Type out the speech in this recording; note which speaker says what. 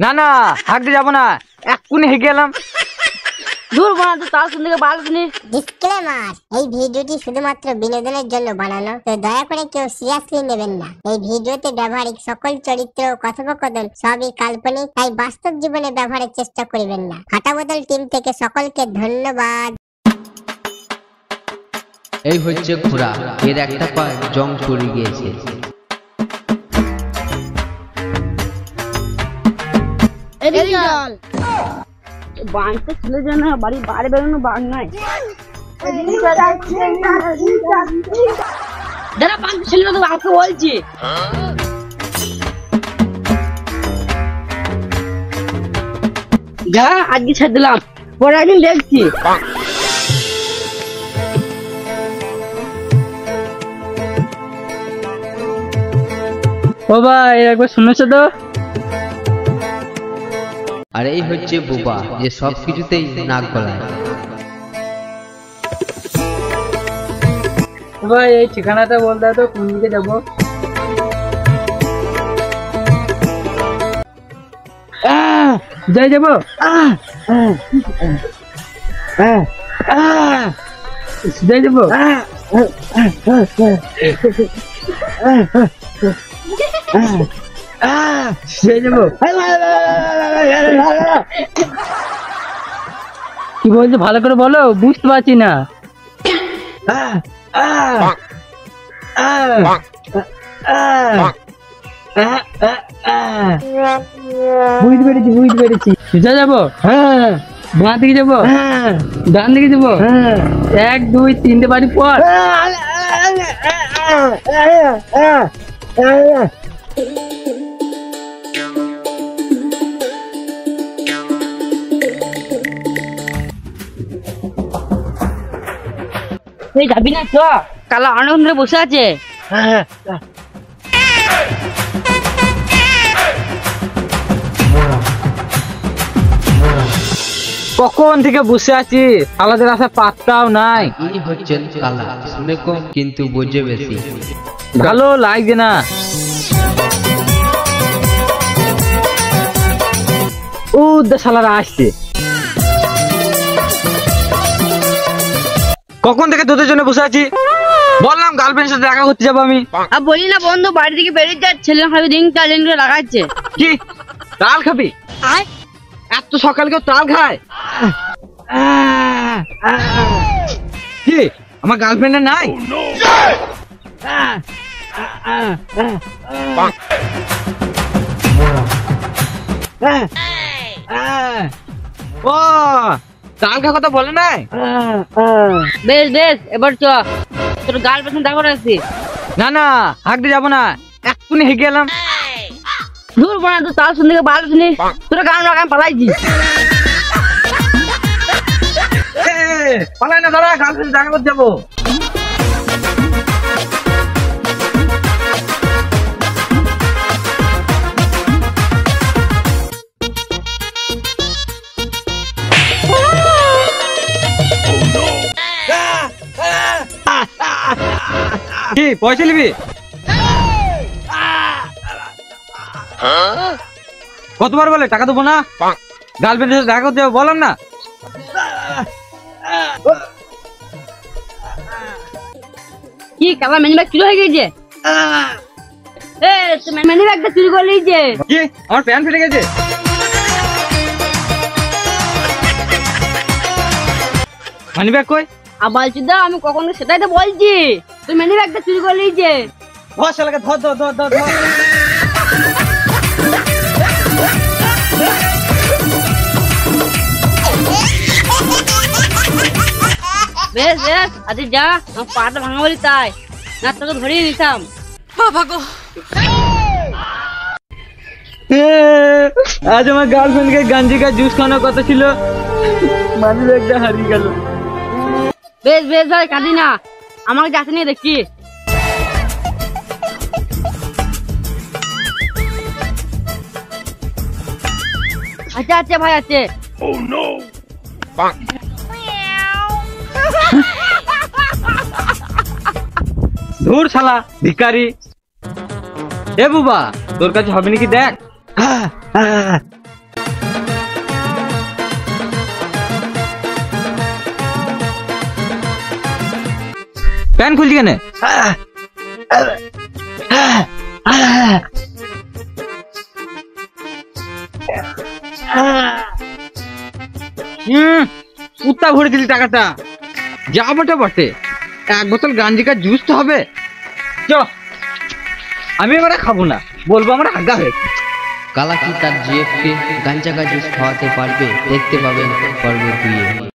Speaker 1: না না হাঁটতে যাবো না, এক্ষুনি হেগে গেলাম।
Speaker 2: দূর বানা তো তার শুনতে ভালো শুনি।
Speaker 3: ডিসক্লেমার, এই ভিডিওটি শুধুমাত্র বিনোদনের জন্য বানানো, তো দয়া করে কেউ সিরিয়াসলি নেবেন না। এই ভিডিওতে ব্যবহারিক সকল চরিত্র ও কথোপকথন সবই কাল্পনিক, তাই বাস্তব জীবনে ব্যবহারের চেষ্টা করবেন না। ফাটা বোতল টিম থেকে সকলকে ধন্যবাদ।
Speaker 4: এই হচ্ছে ঘোড়া, এর একটা পা জং পড়ে গিয়েছে।
Speaker 2: বাঁচতে ছেলে যেন বাড়ি বাইরে বেরোনো বাঘ নাই। যারা বাঁচতে ছেলে তো বাঘকে বলছি। যা আজকে ছেড়ে দিলাম, পরে একদিন দেখছি।
Speaker 1: ও ভাই একবার শুনেছো তো?
Speaker 4: আর এই হচ্ছে বোবা, যে সব কিছুতেই নাক গলায়।
Speaker 1: ভাই এই ঠিকানাটা বলতে তো কোন দিকে যাবো? যাই যাবো। যাই যাবো। কি বলছো ভালো করে বলো, বুঝতে পারছি না। বুঝতে পেরেছি। সোজা যাবো? হ্যাঁ। বাঁ দিকে যাবো? হ্যাঁ। ডান দিকে যাবো? হ্যাঁ। 1 2 3 বাড়ি পর।
Speaker 2: এই যাবি না চ, কালা অনেক ধরে বসে আছে।
Speaker 1: কখন থেকে বসে আছি, আলাদের আসা পাত্তাও নাই।
Speaker 4: ইনি হচ্ছেন কালা, শুনে কম কিন্তু বোঝে বেশি।
Speaker 1: ভালো লাগছে না। ও শালারা আসছে। কখন থেকে তোদের জন্য বসে আছি, বললাম গার্লফ্রেন্ডের সাথে দেখা করতে যাবো আমি।
Speaker 2: আর বলি না বন্ধু বাড়ি থেকে বেরিয়ে যা, ছেলে খাবি রিং টালিং করে লাগাচ্ছে।
Speaker 1: কি তাল খাবি? এত সকাল কেউ তাল খায়? কি আমার গার্লফ্রেন্ডের নাই? ও তাল খা কথা বলে নাই?
Speaker 2: বেশ বেশ, এবার চ, তোর গার্লফ্রেন্ড দেখা করে আসছি।
Speaker 1: না না হাঁটতে যাবো না, এক্ষুনি হেগে গেলাম।
Speaker 2: দূর বানা তো তার শুনতে ভালো শুনি। তোর গান লাগান পালাইছি।
Speaker 1: পালাই না, দাঁড়া, গার্লফ্রেন্ড দেখা করতে যাবো। কি পয়সা নিবি? কতবার বলে টাকা দেবো না? গার্লফ্রেন্ডের সাথে দেখা করতে যাবো, বললাম না?
Speaker 2: কি কালা মেনি ব্যাগ চুরি হয়ে গেছে? মেনি ব্যাগটা চুরি করে নিয়েছে।
Speaker 1: কি আমার প্যান্ট ফেটে গেছে? মানি ব্যাগ কই?
Speaker 2: আবার চুদা আমি কখন সেটাই তো বলছি, তুই মেনি ব্যাগটা চুরি করে নিয়েছে।
Speaker 1: ধর শালাকে, ধর ধর ধর ধর ধর।
Speaker 2: বেশ বেশ, আজ যা, আমার পাটা ভাঙা বলি তাই না তোকে ধরিয়ে নিতাম।
Speaker 1: আজ আমার গার্লফ্রেন্ডকে গাঞ্জি কা জুস খাওয়ানোর কথা ছিল, মানি ব্যাগটা হারিয়ে গেল।
Speaker 2: বেশ বেশ ভাই, কাঁদি না, আমাকে যাতে নিয়ে দেখি। আচ্ছা আচ্ছা ভাই আছে।
Speaker 1: ধুর শালা ভিখারি। এ বুবা, তোর কাছে হবে নাকি দেখ।
Speaker 5: প্যান্ট খুলছি কেন? কুত্তা ভরে দিলি টাকাটা। যা বটে বটে, 1 বোতল গাঞ্জিকার জুস তো হবে। চ, আমি এবারে খাবো না, বলবো আমার আগা হয়েছে।
Speaker 4: কালা কি তার জিএফকে গাঞ্জা জুস খাওয়াতে পারবে? দেখতে পাবেন পর্ব 2-এ।